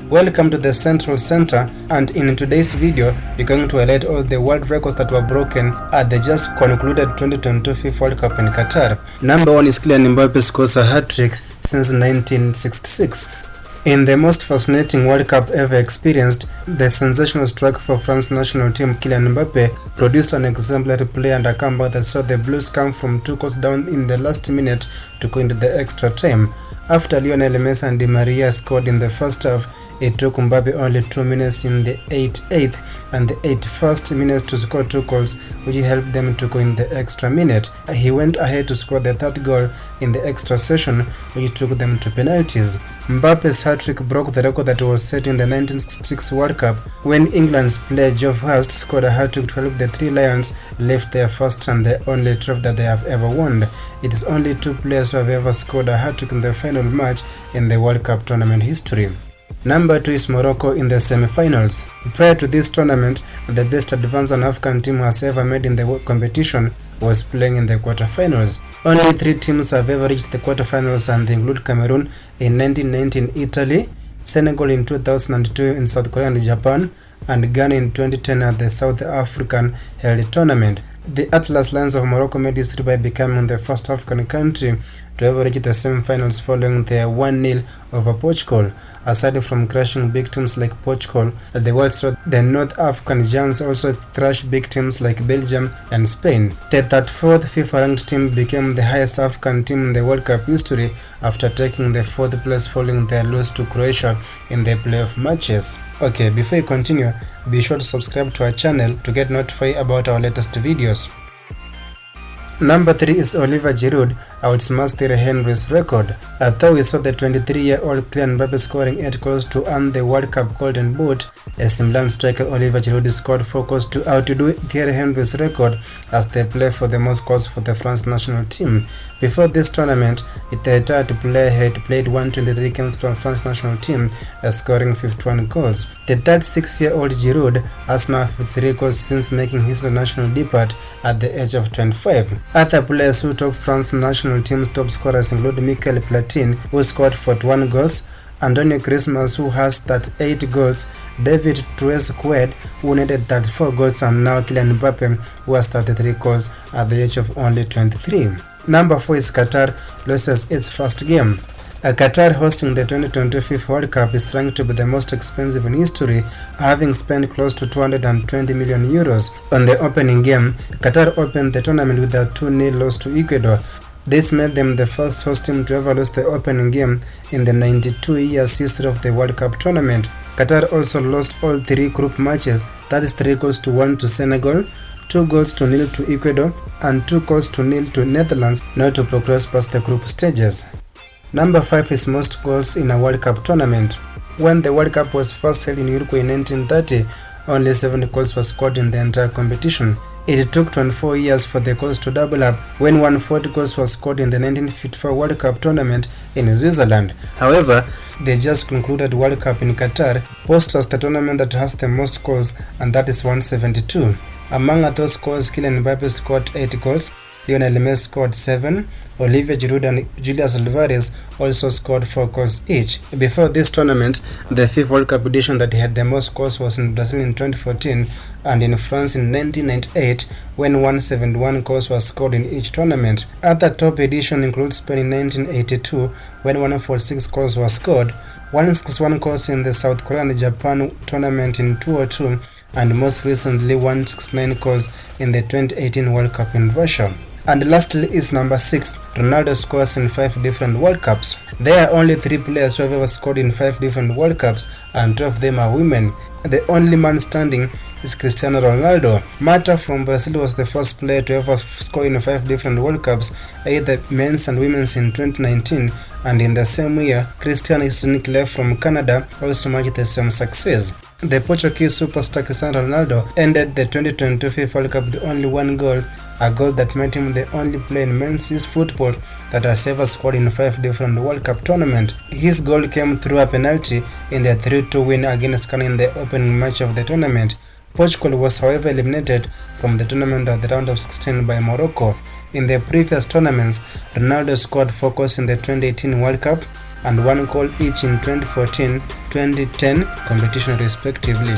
Welcome to the Central Center, and in today's video we're going to highlight all the world records that were broken at the just concluded 2022 FIFA World Cup in Qatar. Number 1 is Kylian Mbappe scores a hat-trick since 1966. In the most fascinating World Cup ever experienced, the sensational strike for France national team Kylian Mbappe produced an exemplary play and a comeback that saw the Blues come from 2 goals down in the last minute to go into the extra time. After Lionel Messi and Di Maria scored in the first half, it took Mbappe only 2 minutes in the 88th and the 81st minute to score 2 goals, which helped them to go in the extra minute. He went ahead to score the 3rd goal in the extra session, which took them to penalties. Mbappe's hat-trick broke the record that was set in the 1966 World Cup when England's player Geoff Hurst scored a hat-trick to help the Three Lions lift their first and the only trophy that they have ever won. It is only 2 players who have ever scored a hat-trick in the final match in the World Cup tournament history. Number 2 is Morocco in the semi-finals. Prior to this tournament, the best advance an African team has ever made in the competition was playing in the quarterfinals. Only 3 teams have ever reached the quarterfinals, and they include Cameroon in 1990 in Italy, Senegal in 2002 in South Korea and Japan, and Ghana in 2010 at the South African held tournament. The Atlas Lions of Morocco made history by becoming the first African country to ever reach the semi-finals following their 1-0 over Portugal. Aside from crushing big teams like Portugal, the world saw the North African giants also thrash big teams like Belgium and Spain. The 34th FIFA-ranked team became the highest African team in the World Cup history after taking the 4th place following their loss to Croatia in the playoff matches. Okay, before you continue, be sure to subscribe to our channel to get notified about our latest videos. Number 3 is Olivier Giroud outsmashed Thierry Henry's record. Although we saw the 23-year-old Kylian Mbappe scoring 8 goals to earn the World Cup Golden Boot, AC Milan striker Olivier Giroud scored 4 goals to outdo Thierry Henry's record as they play for the most goals for the France national team. Before this tournament, the retired player had played 123 games for France national team, scoring 51 goals. The 36-year-old Giroud has now 53 goals since making his international debut at the age of 25. Other players who topped France national team's top scorers include Michael Platini, who scored 41 goals, Antonio Griezmann, who has 38 goals, David Trezeguet, who netted 34 goals, and now Kylian Mbappe, who has 33 goals at the age of only 23. Number 4 is Qatar loses its first game. Qatar, hosting the 2022 FIFA World Cup, is ranked to be the most expensive in history, having spent close to 220 million euros. On the opening game, Qatar opened the tournament with a 2-0 loss to Ecuador. This made them the first host team to ever lose the opening game in the 92 years history of the World Cup tournament. Qatar also lost all 3 group matches, that is 3 goals to 1 to Senegal, 2 goals to 0 to Ecuador, and 2 goals to 0 to Netherlands, not to progress past the group stages. Number 5 is most goals in a World Cup tournament. When the World Cup was first held in Uruguay in 1930, only 7 goals were scored in the entire competition. It took 24 years for the goals to double up when 140 goals were scored in the 1954 World Cup tournament in Switzerland. However, the just concluded World Cup in Qatar boasts as the tournament that has the most goals, and that is 172. Among those goals, Kylian Mbappe scored 8 goals, Lionel Messi scored 7, Olivier Giroud and Julius Alvarez also scored 4 goals each. Before this tournament, the FIFA World Cup edition that had the most goals was in Brazil in 2014 and in France in 1998, when 171 goals were scored in each tournament. Other top edition includes Spain in 1982, when 146 goals were scored, 161 goals in the South Korea and Japan tournament in 2002, and most recently 169 goals in the 2018 World Cup in Russia. And lastly is number 6, Ronaldo scores in 5 different World Cups. There are only 3 players who have ever scored in 5 different World Cups, and 2 of them are women. The only man standing is Cristiano Ronaldo. Mata from Brazil was the first player to ever score in 5 different World Cups, either men's and women's, in 2019, and in the same year, Christian Sinclair from Canada also matched the same success. The Portuguese superstar Cristiano Ronaldo ended the 2022 FIFA World Cup with only 1 goal, a goal that made him the only player in men's football that has ever scored in 5 different World Cup tournaments. His goal came through a penalty in the 3-2 win against Ghana in the opening match of the tournament. Portugal was however eliminated from the tournament at the round of 16 by Morocco. In the previous tournaments, Ronaldo scored 4 goals in the 2018 World Cup, and 1 goal each in 2014-2010 competition respectively.